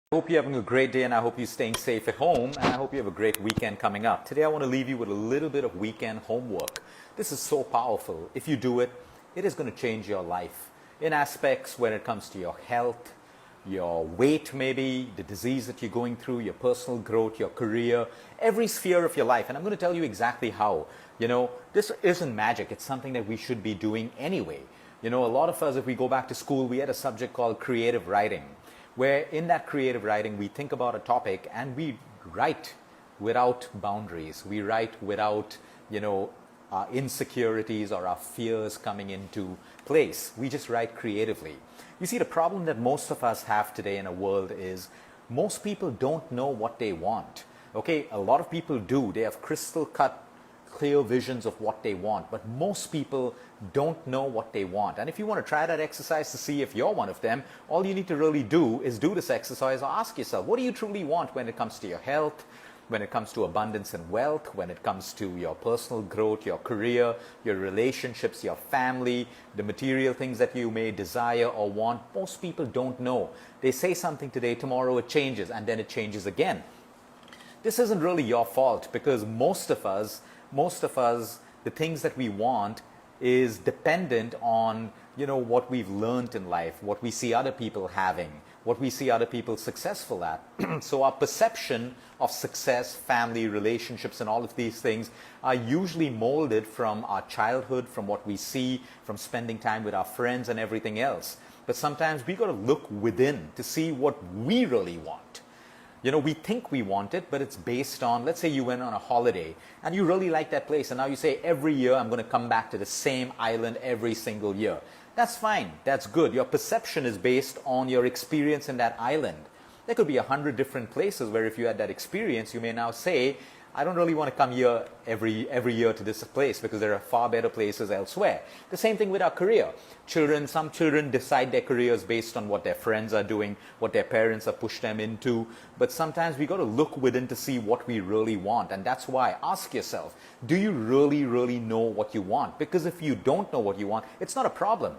I hope you're having a great day and I hope you're staying safe at home and I hope you have a great weekend coming up. Today I want to leave you with a little bit of weekend homework. This is so powerful. If you do it, it is going to change your life in aspects when it comes to your health, your weight maybe, the disease that you're going through, your personal growth, your career, every sphere of your life. And I'm going to tell you exactly how. This isn't magic. It's something that we should be doing anyway. A lot of us, if we go back to school, we had a subject called creative writing, where in that creative writing we think about a topic and we write without boundaries. We write without, our insecurities or our fears coming into place. We just write creatively. You see, the problem that most of us have today in our world is most people don't know what they want. Okay, a lot of people do. They have crystal clear visions of what they want, but most people don't know what they want. And if you want to try that exercise to see if you're one of them, all you need to really do is do this exercise or ask yourself, what do you truly want when it comes to your health, when it comes to abundance and wealth, when it comes to your personal growth, your career, your relationships, your family, the material things that you may desire or want? Most people don't know. They say something today, tomorrow it changes, and then it changes again. This isn't really your fault, because most of us, the things that we want is dependent on, what we've learned in life, what we see other people having, what we see other people successful at. So our perception of success, family, relationships, and all of these things are usually molded from our childhood, from what we see, from spending time with our friends and everything else. But sometimes we got to look within to see what we really want. We think we want it, but it's based on, let's say you went on a holiday and you really like that place, and now you say, every year I'm going to come back to the same island every single year. That's fine. That's good. Your perception is based on your experience in that island. There could be 100 different places where if you had that experience, you may now say, I don't really want to come here every year to this place because there are far better places elsewhere. The same thing with our career. Some children decide their careers based on what their friends are doing, what their parents have pushed them into. But sometimes we got to look within to see what we really want. And that's why, ask yourself, do you really know what you want? Because if you don't know what you want, it's not a problem.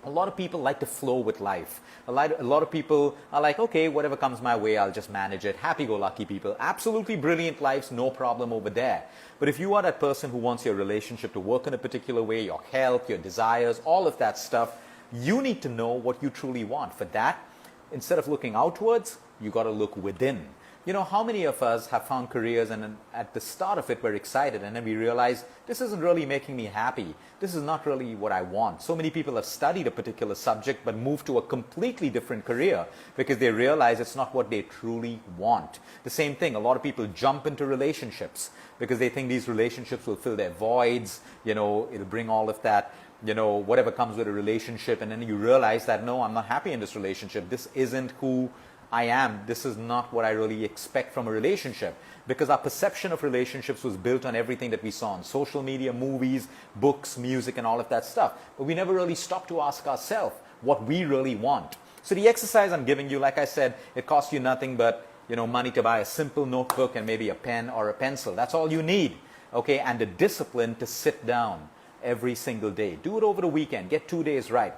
A lot of people like to flow with life. A lot of people are like, okay, whatever comes my way, I'll just manage it. Happy-go-lucky people. Absolutely brilliant lives, no problem over there. But if you are that person who wants your relationship to work in a particular way, your health, your desires, all of that stuff, you need to know what you truly want. For that, instead of looking outwards, you got to look within. How many of us have found careers and at the start of it we're excited and then we realize this isn't really making me happy. This is not really what I want. So many people have studied a particular subject but moved to a completely different career because they realize it's not what they truly want. The same thing, a lot of people jump into relationships because they think these relationships will fill their voids, it'll bring all of that, whatever comes with a relationship, and then you realize that, no, I'm not happy in this relationship. This isn't who I am. This is not what I really expect from a relationship, because our perception of relationships was built on everything that we saw on social media, movies, books, music, and all of that stuff. But we never really stopped to ask ourselves what we really want. So the exercise I'm giving you, like I said, it costs you nothing but money to buy a simple notebook and maybe a pen or a pencil. That's all you need. Okay, and the discipline to sit down every single day. Do it over the weekend. Get 2 days right.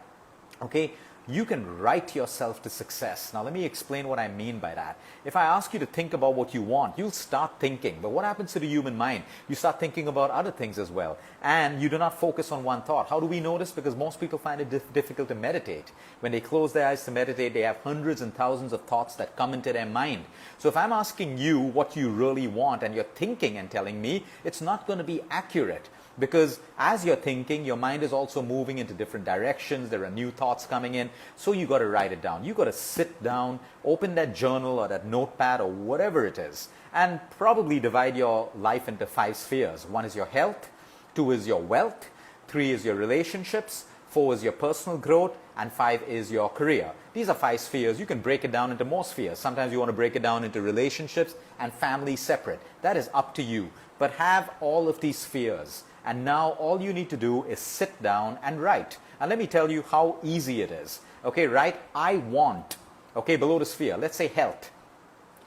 Okay. You can write yourself to success. Now let me explain what I mean by that. If I ask you to think about what you want, you'll start thinking. But what happens to the human mind? You start thinking about other things as well. And you do not focus on one thought. How do we know this? Because most people find it difficult to meditate. When they close their eyes to meditate, they have hundreds and thousands of thoughts that come into their mind. So if I'm asking you what you really want and you're thinking and telling me, it's not going to be accurate. Because as you're thinking, your mind is also moving into different directions. There are new thoughts coming in. So you got to write it down. You got to sit down, open that journal or that notepad or whatever it is, and probably divide your life into 5 spheres. 1 is your health, 2 is your wealth, 3 is your relationships, 4 is your personal growth, and 5 is your career. These are 5 spheres. You can break it down into more spheres. Sometimes you want to break it down into relationships and family separate. That is up to you. But have all of these spheres. And now all you need to do is sit down and write. And let me tell you how easy it is. Okay, write I want. Okay, below the sphere. Let's say health.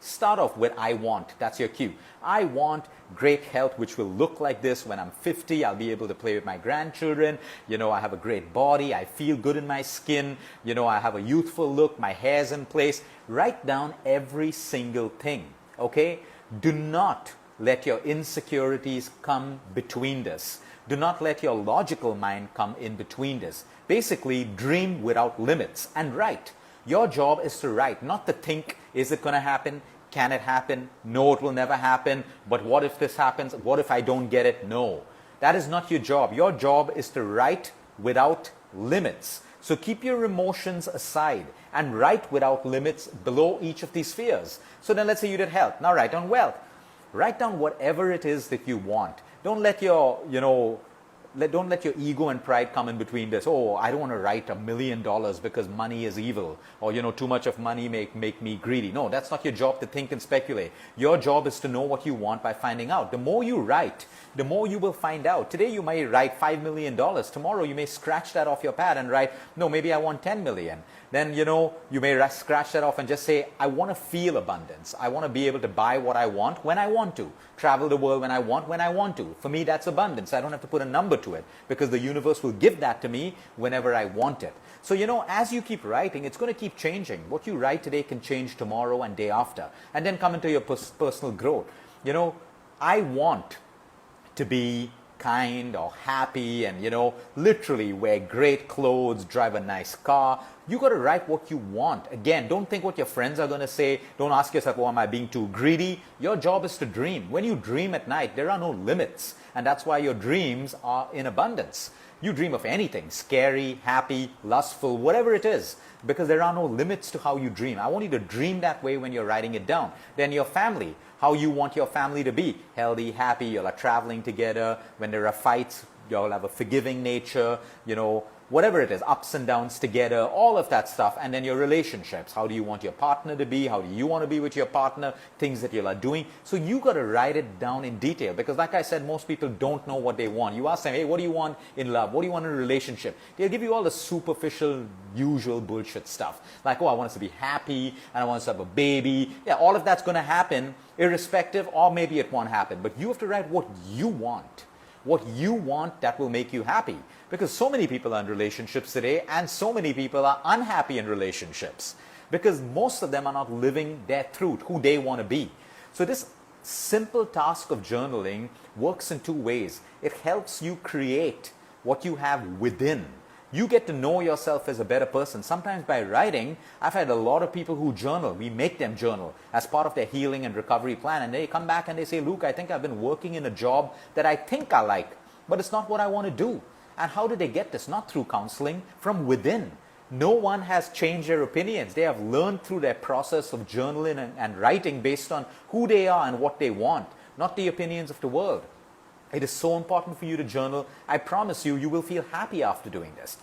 Start off with I want. That's your cue. I want great health, which will look like this when I'm 50. I'll be able to play with my grandchildren. I have a great body. I feel good in my skin. I have a youthful look. My hair's in place. Write down every single thing, okay? Do not let your insecurities come between this. Do not let your logical mind come in between this. Basically, dream without limits and write. Your job is to write, not to think, is it going to happen? Can it happen? No, it will never happen. But what if this happens? What if I don't get it? No. That is not your job. Your job is to write without limits. So keep your emotions aside and write without limits below each of these spheres. So then let's say you did health. Now write down wealth. Write down whatever it is that you want. Don't let your, don't let your ego and pride come in between this. Oh, I don't want to write $1 million because money is evil, or too much of money make me greedy. No, that's not your job to think and speculate. Your job is to know what you want by finding out. The more you write, the more you will find out. Today you may write $5 million. Tomorrow you may scratch that off your pad and write, no, maybe I want 10 million. Then, you may scratch that off and just say, I want to feel abundance. I want to be able to buy what I want when I want to. Travel the world when I want to. For me, that's abundance. I don't have to put a number to it because the universe will give that to me whenever I want it. So, as you keep writing, it's going to keep changing. What you write today can change tomorrow and day after. And then come into your personal growth. I want to be kind or happy and, literally wear great clothes, drive a nice car. You got to write what you want. Again, don't think what your friends are going to say. Don't ask yourself, oh, am I being too greedy? Your job is to dream. When you dream at night, there are no limits. And that's why your dreams are in abundance. You dream of anything, scary, happy, lustful, whatever it is, because there are no limits to how you dream. I want you to dream that way when you're writing it down. Then your family, how you want your family to be. Healthy, happy, you'll are traveling together. When there are fights, you'll have a forgiving nature, whatever it is, ups and downs together, all of that stuff. And then your relationships. How do you want your partner to be? How do you want to be with your partner? Things that you are doing. So you got to write it down in detail because like I said, most people don't know what they want. You ask them, hey, what do you want in love? What do you want in a relationship? They'll give you all the superficial, usual bullshit stuff. Like, oh, I want us to be happy and I want us to have a baby. Yeah, all of that's going to happen irrespective, or maybe it won't happen. But you have to write what you want. What you want that will make you happy. Because so many people are in relationships today and so many people are unhappy in relationships because most of them are not living their truth, who they want to be. So this simple task of journaling works in two ways. It helps you create what you have within. You get to know yourself as a better person. Sometimes by writing, I've had a lot of people who journal. We make them journal as part of their healing and recovery plan. And they come back and they say, Luke, I think I've been working in a job that I think I like, but it's not what I want to do. And how did they get this? Not through counseling, from within. No one has changed their opinions. They have learned through their process of journaling and writing based on who they are and what they want, not the opinions of the world. It is so important for you to journal. I promise you, you will feel happy after doing this.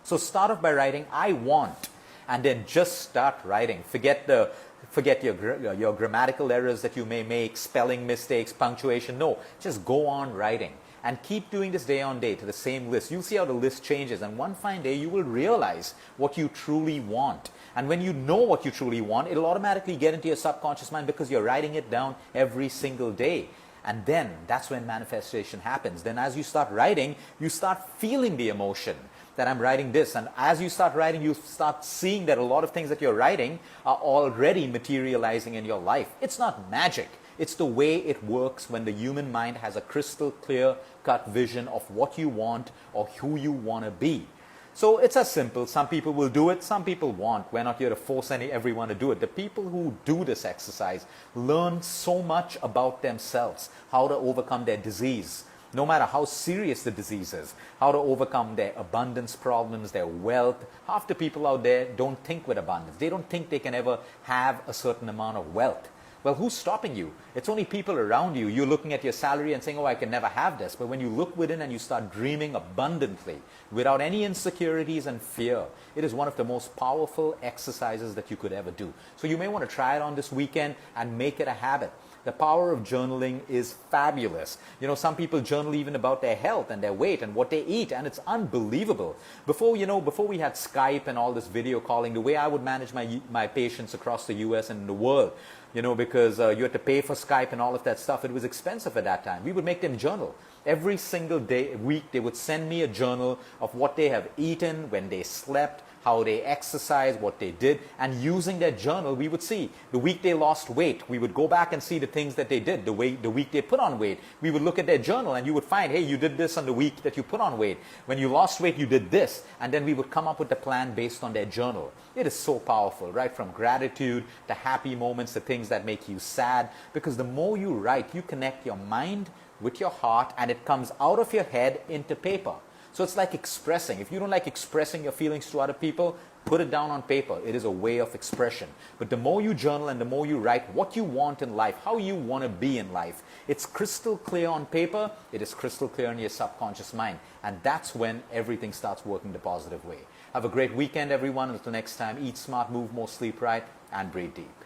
So start off by writing, I want, and then just start writing. Forget your grammatical errors that you may make, spelling mistakes, punctuation. No, just go on writing. And keep doing this day on day to the same list. You'll see how the list changes. And one fine day, you will realize what you truly want. And when you know what you truly want, it'll automatically get into your subconscious mind because you're writing it down every single day. And then that's when manifestation happens. Then as you start writing, you start feeling the emotion that I'm writing this. And as you start writing, you start seeing that a lot of things that you're writing are already materializing in your life. It's not magic. It's the way it works when the human mind has a crystal clear cut vision of what you want or who you want to be. So it's as simple. Some people will do it, some people won't. We're not here to force everyone to do it. The people who do this exercise learn so much about themselves, how to overcome their disease, no matter how serious the disease is, how to overcome their abundance problems, their wealth. Half the people out there don't think with abundance. They don't think they can ever have a certain amount of wealth. Well, who's stopping you? It's only people around you. You're looking at your salary and saying, oh, I can never have this. But when you look within and you start dreaming abundantly, without any insecurities and fear, it is one of the most powerful exercises that you could ever do. So you may want to try it on this weekend and make it a habit. The power of journaling is fabulous. You know, some people journal even about their health and their weight and what they eat, and it's unbelievable. Before we had Skype and all this video calling, the way I would manage my patients across the US and the world, because you had to pay for Skype and all of that stuff. It was expensive at that time. We would make them journal. Every single week, they would send me a journal of what they have eaten, when they slept, how they exercised, what they did, and using that journal, we would see the week they lost weight. We would go back and see the things that they did, the week they put on weight. We would look at their journal and you would find, hey, you did this on the week that you put on weight. When you lost weight, you did this. And then we would come up with a plan based on their journal. It is so powerful, right? From gratitude to happy moments to things that make you sad. Because the more you write, you connect your mind with your heart, and it comes out of your head into paper. So it's like expressing. If you don't like expressing your feelings to other people, put it down on paper. It is a way of expression. But the more you journal and the more you write what you want in life, how you want to be in life, it's crystal clear on paper. It is crystal clear in your subconscious mind. And that's when everything starts working the positive way. Have a great weekend, everyone. Until next time, eat smart, move more, sleep right, and breathe deep.